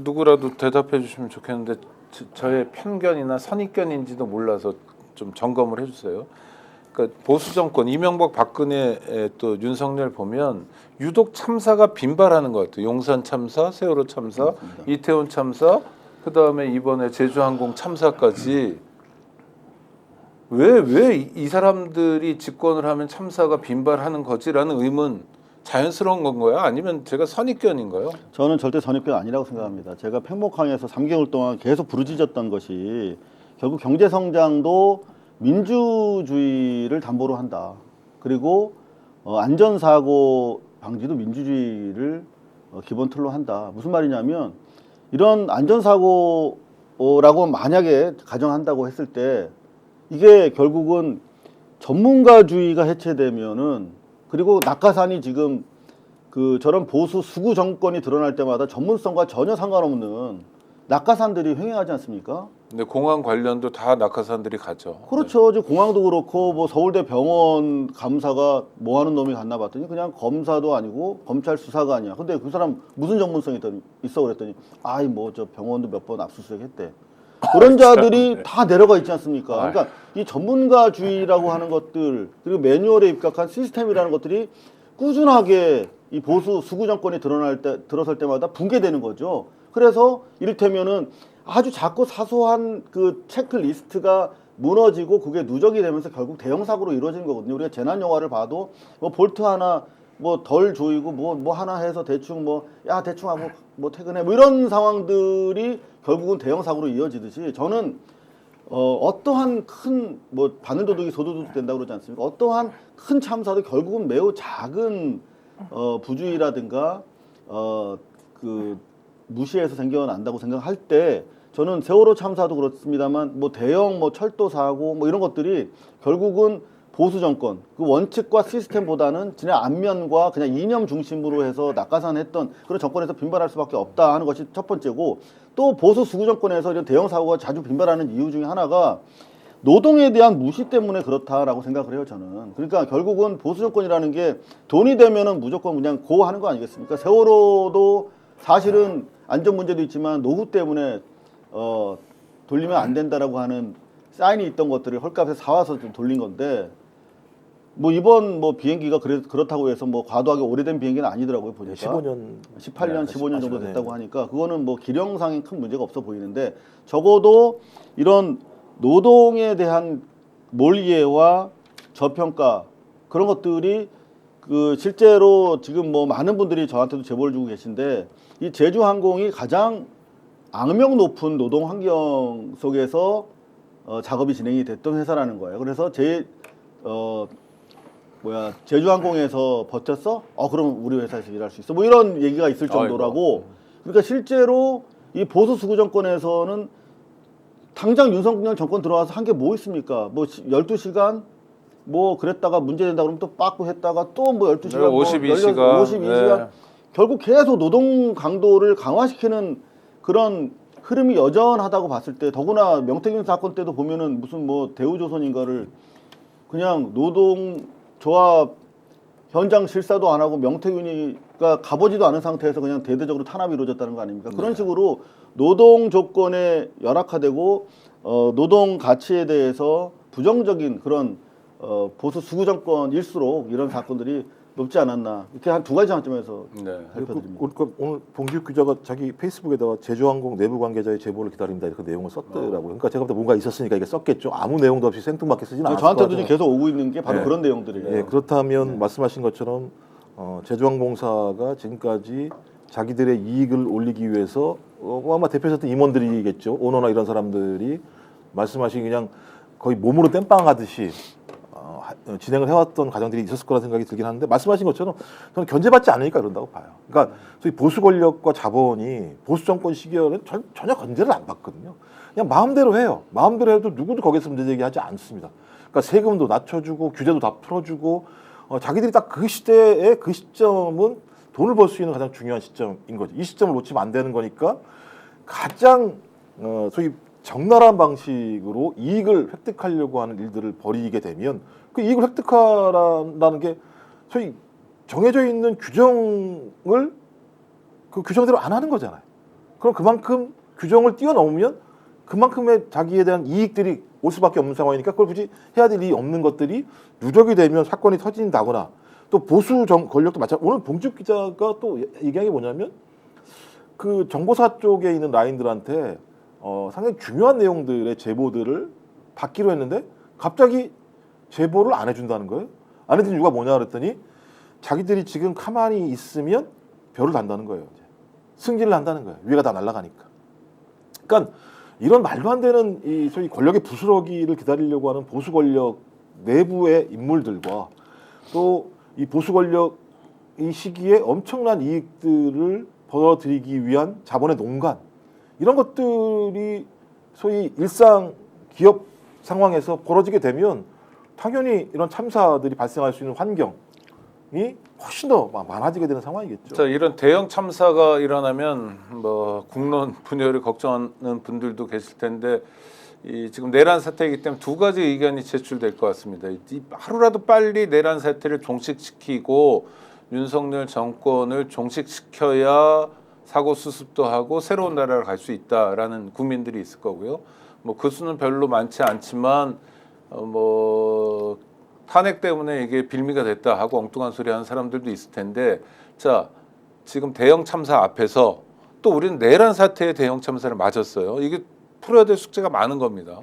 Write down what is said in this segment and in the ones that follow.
누구라도 대답해 주시면 좋겠는데 저의 편견이나 선입견인지도 몰라서 좀 점검을 해주세요. 그러니까 보수 정권 이명박 박근혜 또 윤석열 보면 유독 참사가 빈발하는 것 같아요. 용산 참사, 세월호 참사, 맞습니다. 이태원 참사, 그 다음에 이번에 제주항공 참사까지 왜 이 사람들이 집권을 하면 참사가 빈발하는 거지라는 의문 자연스러운 건가요? 아니면 제가 선입견인가요? 저는 절대 선입견 아니라고 생각합니다. 제가 팽목항에서 3개월 동안 계속 부르짖었던 것이 결국 경제 성장도 민주주의를 담보로 한다. 그리고 안전사고 방지도 민주주의를 기본 틀로 한다. 무슨 말이냐면 이런 안전사고라고 만약에 가정한다고 했을 때 이게 결국은 전문가주의가 해체되면은 그리고 낙하산이 지금 저런 보수 수구 정권이 드러날 때마다 전문성과 전혀 상관없는 낙하산들이 횡행하지 않습니까? 근데 공항 관련도 다 낙하산들이 가죠. 그렇죠. 지금 공항도 그렇고 뭐 서울대 병원 감사가 뭐 하는 놈이 갔나 봤더니 그냥 검사도 아니고 검찰 수사가 아니야. 근데 그 사람 무슨 전문성이 있어 그랬더니 아이 뭐 저 병원도 몇 번 압수수색 했대. 그런 자들이 다 내려가 있지 않습니까? 그러니까 이 전문가주의라고 하는 것들 그리고 매뉴얼에 입각한 시스템이라는 것들이 꾸준하게 이 보수 수구 정권이 들어설 때마다 붕괴되는 거죠. 그래서 이를테면은 아주 작고 사소한 그 체크리스트가 무너지고 그게 누적이 되면서 결국 대형 사고로 이루어지는 거거든요. 우리가 재난 영화를 봐도 뭐 볼트 하나 뭐 덜 조이고 뭐 하나 해서 대충 뭐 야 대충 하고 뭐 퇴근해 뭐 이런 상황들이 결국은 대형 사고로 이어지듯이 저는 어떠한 큰 뭐 바늘도둑이 소도둑 된다고 그러지 않습니까? 어떠한 큰 참사도 결국은 매우 작은 부주의라든가 그 무시해서 생겨난다고 생각할 때 저는 세월호 참사도 그렇습니다만 뭐 대형 뭐 철도 사고 뭐 이런 것들이 결국은 보수 정권 그 원칙과 시스템보다는 그냥 안면과 그냥 이념 중심으로 해서 낙하산했던 그런 정권에서 빈발할 수밖에 없다 하는 것이 첫 번째고 또 보수 수구 정권에서 이런 대형 사고가 자주 빈발하는 이유 중에 하나가 노동에 대한 무시 때문에 그렇다라고 생각을 해요 저는. 그러니까 결국은 보수 정권이라는 게 돈이 되면은 무조건 그냥 고 하는 거 아니겠습니까? 세월호도 사실은 안전 문제도 있지만 노후 때문에 돌리면 안 된다라고 하는 사인이 있던 것들을 헐값에 사와서 좀 돌린 건데 뭐 이번 뭐 비행기가 그렇다고 해서 뭐 과도하게 오래된 비행기는 아니더라고요 보니까 15년 18년 15년 정도 됐다고 네. 하니까 그거는 뭐 기령상에 큰 문제가 없어 보이는데 적어도 이런 노동에 대한 몰이해와 저평가 그런 것들이 그 실제로 지금 뭐 많은 분들이 저한테도 제보를 주고 계신데 이 제주항공이 가장 악명 높은 노동 환경 속에서 작업이 진행이 됐던 회사라는 거예요. 그래서 제주항공에서 버텼어? 그럼 우리 회사에서 일할 수 있어. 뭐 이런 얘기가 있을 정도라고. 그러니까 실제로 이 보수 수구 정권에서는 당장 윤석열 정권 들어와서 한 게 뭐 있습니까? 뭐 12시간 뭐 그랬다가 문제된다 그러면 또 빠꾸 했다가 또 뭐 12시간 52시간 52시간 네. 결국 계속 노동 강도를 강화시키는 그런 흐름이 여전하다고 봤을 때 더구나 명태균 사건 때도 보면은 무슨 뭐 대우조선인가를 그냥 노동조합 현장 실사도 안 하고 명태균이가 가보지도 않은 상태에서 그냥 대대적으로 탄압이 이루어졌다는 거 아닙니까? 그런 식으로 노동 조건에 열악화되고 노동 가치에 대해서 부정적인 그런 보수 수구 정권일수록 이런 사건들이 높지 않았나 이렇게 한 두 가지 관점에서 살펴드립니다. 그러니까 오늘 봉기욱 기자가 자기 페이스북에다가 제주항공 내부 관계자의 제보를 기다립니다 이렇게 내용을 썼더라고요. 그러니까 제가 볼 때 뭔가 있었으니까 이게 썼겠죠. 아무 내용도 없이 생뚱맞게 쓰지는 않았을 것 저한테도 같아요. 계속 오고 있는 게 바로 네. 그런 내용들이에요. 예, 그렇다면 말씀하신 것처럼 제주항공사가 지금까지 자기들의 이익을 올리기 위해서 아마 대표셨던 임원들이겠죠. 오너나 이런 사람들이 말씀하신 그냥 거의 몸으로 땜빵하듯이 진행을 해왔던 과정들이 있었을 거라 생각이 들긴 하는데 말씀하신 것처럼 저는 견제받지 않으니까 그런다고 봐요. 그러니까 소위 보수 권력과 자본이 보수 정권 시기에는 전혀 견제를 안 받거든요. 그냥 마음대로 해요. 마음대로 해도 누구도 거기서 문제 제기하지 않습니다. 그러니까 세금도 낮춰주고 규제도 다 풀어주고 자기들이 딱 그 시대에 그 시점은 돈을 벌 수 있는 가장 중요한 시점인 거죠. 이 시점을 놓치면 안 되는 거니까 가장 소위 적나라한 방식으로 이익을 획득하려고 하는 일들을 벌이게 되면 그 이익을 획득하라는 게 소위 정해져 있는 규정을 그 규정대로 안 하는 거잖아요. 그럼 그만큼 규정을 뛰어넘으면 그만큼의 자기에 대한 이익들이 올 수밖에 없는 상황이니까 그걸 굳이 해야 될 일이 없는 것들이 누적이 되면 사건이 터진다거나 또 보수 권력도 마찬가지. 오늘 봉지욱 기자가 또 얘기한 게 뭐냐면 그 정보사 쪽에 있는 라인들한테 상당히 중요한 내용들의 제보들을 받기로 했는데 갑자기 제보를 안 해준다는 거예요. 안 해준 이유가 뭐냐 그랬더니 자기들이 지금 가만히 있으면 별을 단다는 거예요. 이제. 승진을 한다는 거예요. 위가 다 날아가니까. 그러니까 이런 말도 안 되는 이 소위 권력의 부스러기를 기다리려고 하는 보수 권력 내부의 인물들과 또 이 보수 권력 이 시기에 엄청난 이익들을 벌어들이기 위한 자본의 농간 이런 것들이 소위 일상 기업 상황에서 벌어지게 되면 당연히 이런 참사들이 발생할 수 있는 환경이 훨씬 더 많아지게 되는 상황이겠죠. 자, 이런 대형 참사가 일어나면 뭐 국론 분열을 걱정하는 분들도 계실 텐데 지금 내란 사태이기 때문에 두 가지 의견이 제출될 것 같습니다. 하루라도 빨리 내란 사태를 종식시키고 윤석열 정권을 종식시켜야 사고 수습도 하고 새로운 나라를 갈 수 있다라는 국민들이 있을 거고요. 뭐 그 수는 별로 많지 않지만 뭐 탄핵 때문에 이게 빌미가 됐다 하고 엉뚱한 소리 하는 사람들도 있을 텐데 자, 지금 대형 참사 앞에서 또 우리는 내란 사태의 대형 참사를 맞았어요. 이게 풀어야 될 숙제가 많은 겁니다.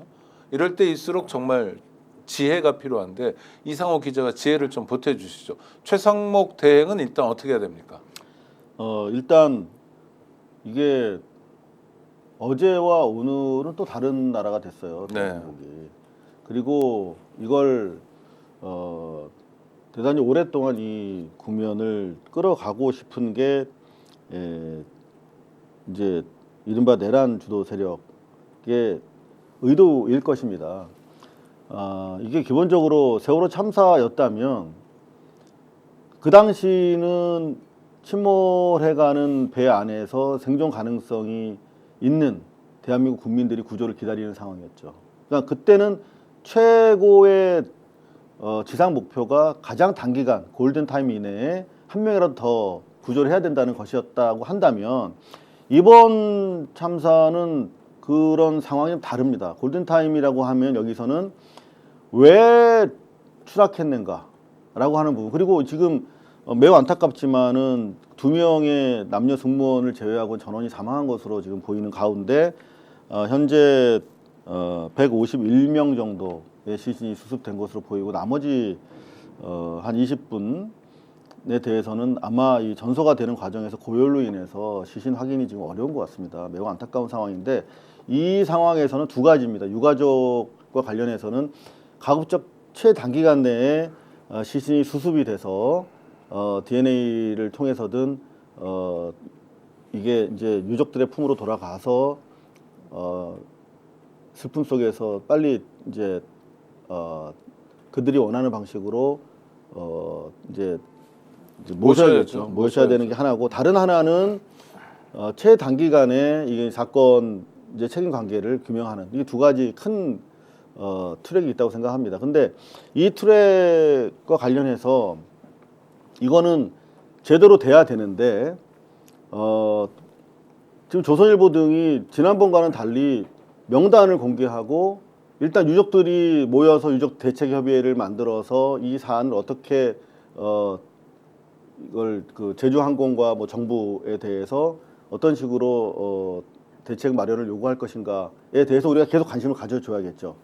이럴 때일수록 정말 지혜가 필요한데 이상호 기자가 지혜를 좀 보태주시죠. 최상목 대행은 일단 어떻게 해야 됩니까? 일단 이게 어제와 오늘은 또 다른 나라가 됐어요. 네. 대한민국이. 그리고 이걸 대단히 오랫동안 이 국면을 끌어가고 싶은 게 이제 이른바 내란 주도 세력의 의도일 것입니다. 이게 기본적으로 세월호 참사였다면 그 당시는 침몰해가는 배 안에서 생존 가능성이 있는 대한민국 국민들이 구조를 기다리는 상황이었죠. 그러니까 그때는 최고의 지상 목표가 가장 단기간 골든타임 이내에 한 명이라도 더 구조를 해야 된다는 것이었다고 한다면 이번 참사는 그런 상황이 좀 다릅니다. 골든타임이라고 하면 여기서는 왜 추락했는가라고 하는 부분 그리고 지금 매우 안타깝지만은 2명의 남녀 승무원을 제외하고 전원이 사망한 것으로 지금 보이는 가운데 현재 151명 정도의 시신이 수습된 것으로 보이고 나머지 한 20분에 대해서는 아마 이 전소가 되는 과정에서 고열로 인해서 시신 확인이 지금 어려운 것 같습니다. 매우 안타까운 상황인데 이 상황에서는 두 가지입니다. 유가족과 관련해서는 가급적 최단기간 내에 시신이 수습이 돼서 DNA를 통해서든 이게 이제 유족들의 품으로 돌아가서 슬픔 속에서 빨리 이제 그들이 원하는 방식으로 이제 모셔야겠죠. 모셔야 되는 게 하나고 다른 하나는 최단기간에 이게 사건 이제 책임 관계를 규명하는 이 두 가지 큰 트랙이 있다고 생각합니다. 근데 이 트랙과 관련해서 이거는 제대로 돼야 되는데 지금 조선일보 등이 지난번과는 달리 명단을 공개하고 일단 유족들이 모여서 유족 대책 협의회를 만들어서 이 사안을 어떻게 이걸 그 제주항공과 뭐 정부에 대해서 어떤 식으로 대책 마련을 요구할 것인가에 대해서 우리가 계속 관심을 가져줘야겠죠.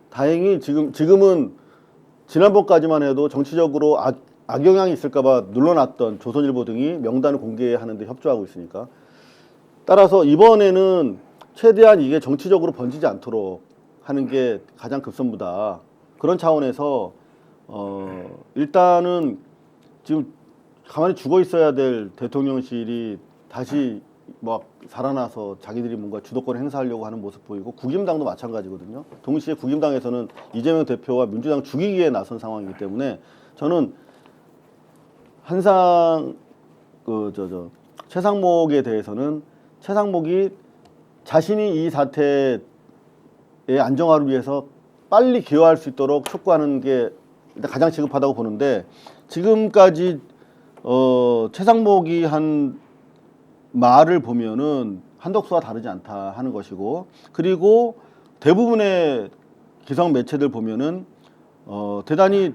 다행히 지금은 지난번까지만 해도 정치적으로 악영향이 있을까봐 눌러놨던 조선일보 등이 명단을 공개하는 데 협조하고 있으니까 따라서 이번에는 최대한 이게 정치적으로 번지지 않도록 하는 게 가장 급선무다. 그런 차원에서 일단은 지금 가만히 죽어 있어야 될 대통령실이 다시 막 살아나서 자기들이 뭔가 주도권을 행사하려고 하는 모습 보이고 국임당도 마찬가지거든요. 동시에 국임당에서는 이재명 대표와 민주당 죽이기에 나선 상황이기 때문에 저는 한상 최상목에 대해서는 최상목이 자신이 이 사태의 안정화를 위해서 빨리 기여할 수 있도록 촉구하는 게 일단 가장 시급하다고 보는데 지금까지 최상목이 한 말을 보면은 한덕수와 다르지 않다 하는 것이고, 그리고 대부분의 기성 매체들 보면은 대단히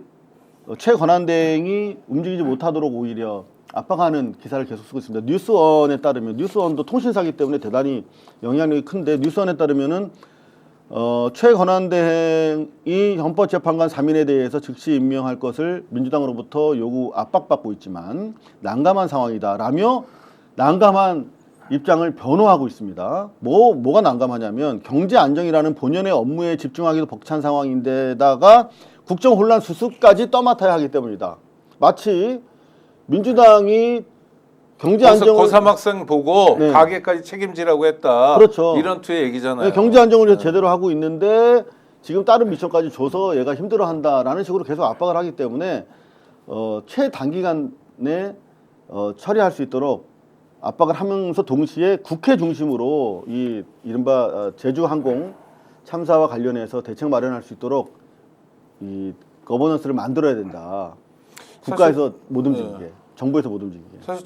최권한대행이 움직이지 못하도록 오히려 압박하는 기사를 계속 쓰고 있습니다. 뉴스원에 따르면, 뉴스원도 통신사기 때문에 대단히 영향력이 큰데, 뉴스원에 따르면은 최권한대행이 헌법재판관 3인에 대해서 즉시 임명할 것을 민주당으로부터 요구 압박받고 있지만 난감한 상황이다라며 난감한 입장을 변호하고 있습니다. 뭐가 난감하냐면 경제 안정이라는 본연의 업무에 집중하기도 벅찬 상황인데다가 국정 혼란 수습까지 떠맡아야 하기 때문이다. 마치 민주당이 경제 안정을 고3 학생 보고 네. 가게까지 책임지라고 했다. 그렇죠. 이런 투의 얘기잖아요. 네, 경제 안정을 위해서 제대로 하고 있는데 지금 다른 미션까지 줘서 얘가 힘들어한다라는 식으로 계속 압박을 하기 때문에 최단기간에 처리할 수 있도록 압박을 하면서 동시에 국회 중심으로 이 이른바 제주항공 참사와 관련해서 대책 마련할 수 있도록 이 거버넌스를 만들어야 된다. 국가에서 못 움직이게, 정부에서 못 움직이게. 사실